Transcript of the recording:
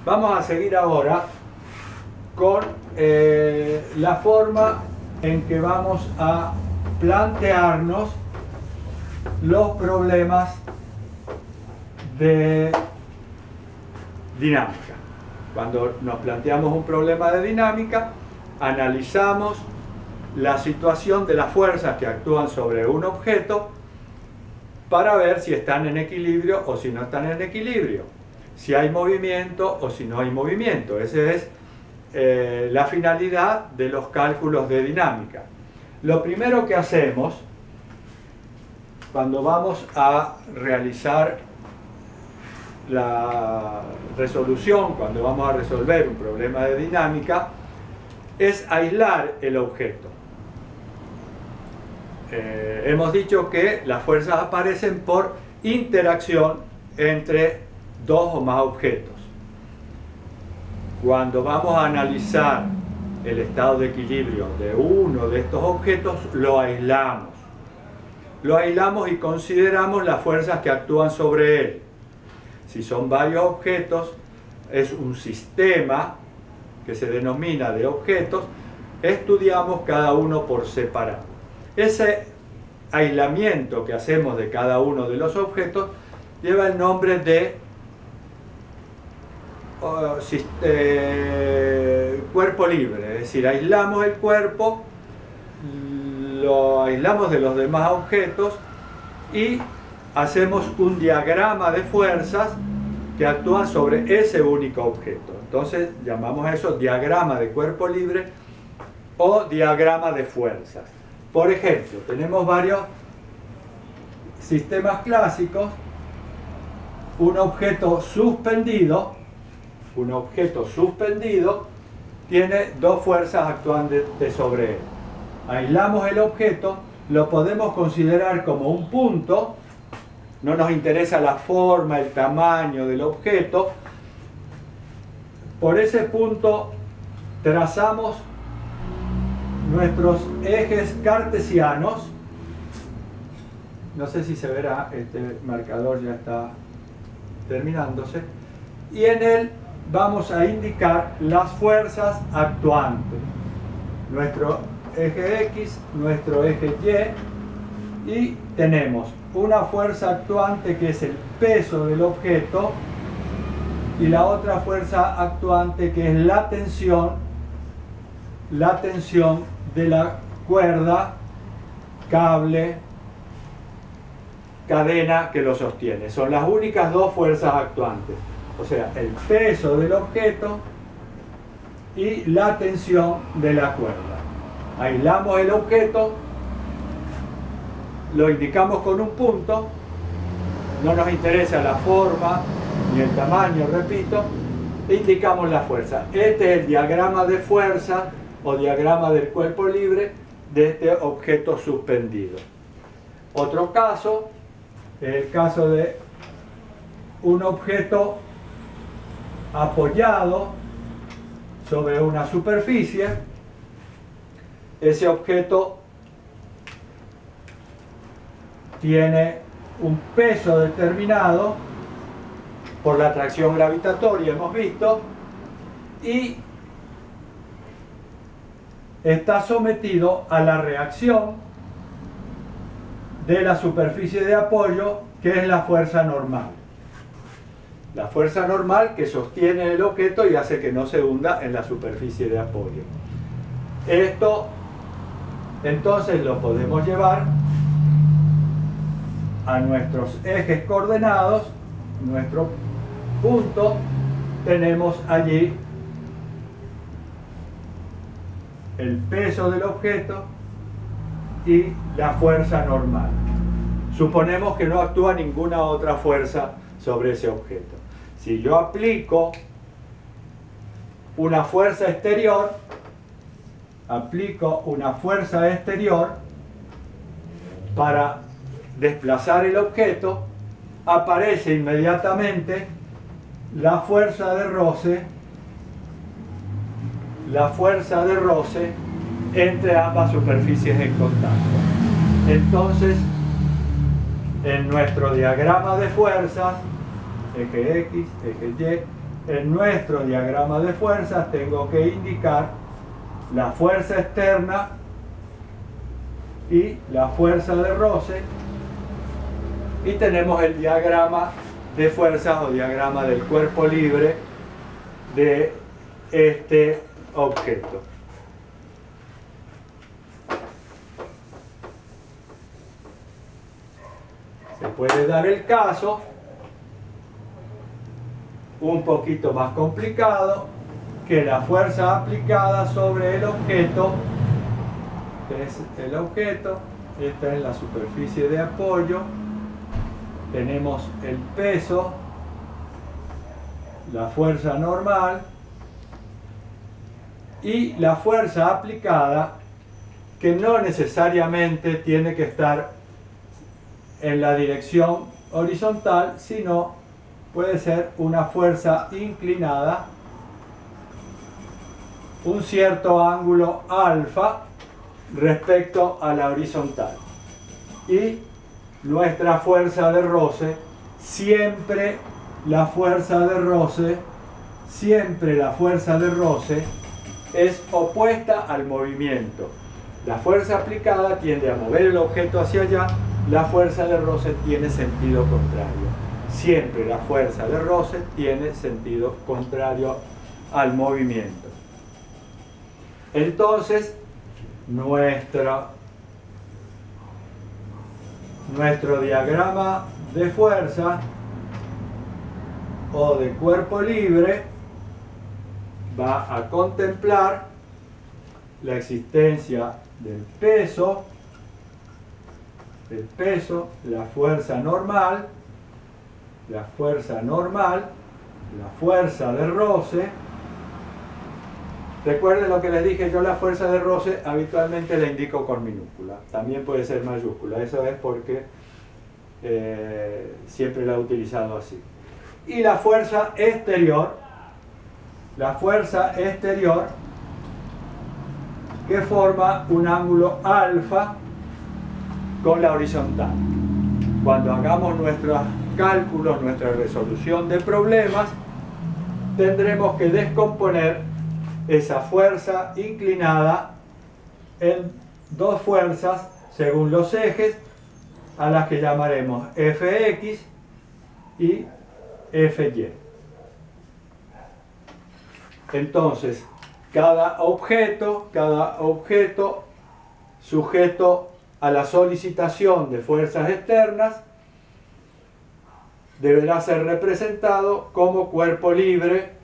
Vamos a seguir ahora con la forma en que vamos a plantearnos los problemas de dinámica. Cuando nos planteamos un problema de dinámica, analizamos la situación de las fuerzas que actúan sobre un objeto para ver si están en equilibrio o si no están en equilibrio, si hay movimiento o si no hay movimiento. Esa es la finalidad de los cálculos de dinámica. Lo primero que hacemos cuando vamos a realizar la resolución, cuando vamos a resolver un problema de dinámica, es aislar el objeto. Hemos dicho que las fuerzas aparecen por interacción entre dos o más objetos. Cuando vamos a analizar el estado de equilibrio de uno de estos objetos, lo aislamos. Lo aislamos y consideramos las fuerzas que actúan sobre él. Si son varios objetos, es un sistema que se denomina de objetos, estudiamos cada uno por separado. Ese aislamiento que hacemos de cada uno de los objetos lleva el nombre de cuerpo libre, es decir, aislamos el cuerpo, lo aislamos de los demás objetos y hacemos un diagrama de fuerzas que actúan sobre ese único objeto. Entonces llamamos eso diagrama de cuerpo libre o diagrama de fuerzas. Por ejemplo, tenemos varios sistemas clásicos. Un objeto suspendido tiene dos fuerzas actuantes sobre él. Aislamos el objeto, lo podemos considerar como un punto, no nos interesa la forma, el tamaño del objeto. Por ese punto trazamos nuestros ejes cartesianos. No sé si se verá, este marcador ya está terminándose. Y en él vamos a indicar las fuerzas actuantes. Nuestro eje X, nuestro eje Y, y tenemos una fuerza actuante que es el peso del objeto y la otra fuerza actuante que es la tensión de la cuerda, cable, cadena que lo sostiene. Son las únicas dos fuerzas actuantes. O sea, el peso del objeto y la tensión de la cuerda. Aislamos el objeto, lo indicamos con un punto, no nos interesa la forma ni el tamaño, repito, indicamos la fuerza. Este es el diagrama de fuerza o diagrama del cuerpo libre de este objeto suspendido. Otro caso es el caso de un objeto apoyado sobre una superficie. Ese objeto tiene un peso determinado por la atracción gravitatoria, hemos visto, y está sometido a la reacción de la superficie de apoyo, que es la fuerza normal. La fuerza normal que sostiene el objeto y hace que no se hunda en la superficie de apoyo. Esto entonces lo podemos llevar a nuestros ejes coordenados, nuestro punto, tenemos allí el peso del objeto y la fuerza normal. Suponemos que no actúa ninguna otra fuerza sobre ese objeto. Si yo aplico una fuerza exterior, para desplazar el objeto, aparece inmediatamente la fuerza de roce entre ambas superficies en contacto. Entonces, en nuestro diagrama de fuerzas, eje X, eje en nuestro diagrama de fuerzas tengo que indicar la fuerza externa y la fuerza de roce, y tenemos el diagrama de fuerzas o diagrama del cuerpo libre de este objeto. Se puede dar el caso un poquito más complicado, que la fuerza aplicada sobre el objeto, este es el objeto, esta es la superficie de apoyo, tenemos el peso, la fuerza normal y la fuerza aplicada, que no necesariamente tiene que estar en la dirección horizontal, sino puede ser una fuerza inclinada, un cierto ángulo alfa respecto a la horizontal. Y nuestra fuerza de roce, siempre la fuerza de roce es opuesta al movimiento. La fuerza aplicada tiende a mover el objeto hacia allá, la fuerza de roce tiene sentido contrario. Siempre la fuerza de roce tiene sentido contrario al movimiento. Entonces, nuestro diagrama de fuerza o de cuerpo libre va a contemplar la existencia del peso, la fuerza normal, la fuerza de roce. Recuerden lo que les dije, yo la fuerza de roce habitualmente la indico con minúscula, también puede ser mayúscula, eso es porque siempre la he utilizado así. Y la fuerza exterior que forma un ángulo alfa con la horizontal. Cuando hagamos nuestros cálculos, nuestra resolución de problemas, tendremos que descomponer esa fuerza inclinada en dos fuerzas según los ejes, a las que llamaremos Fx y Fy. Entonces, cada objeto sujeto a la solicitación de fuerzas externas deberá ser representado como cuerpo libre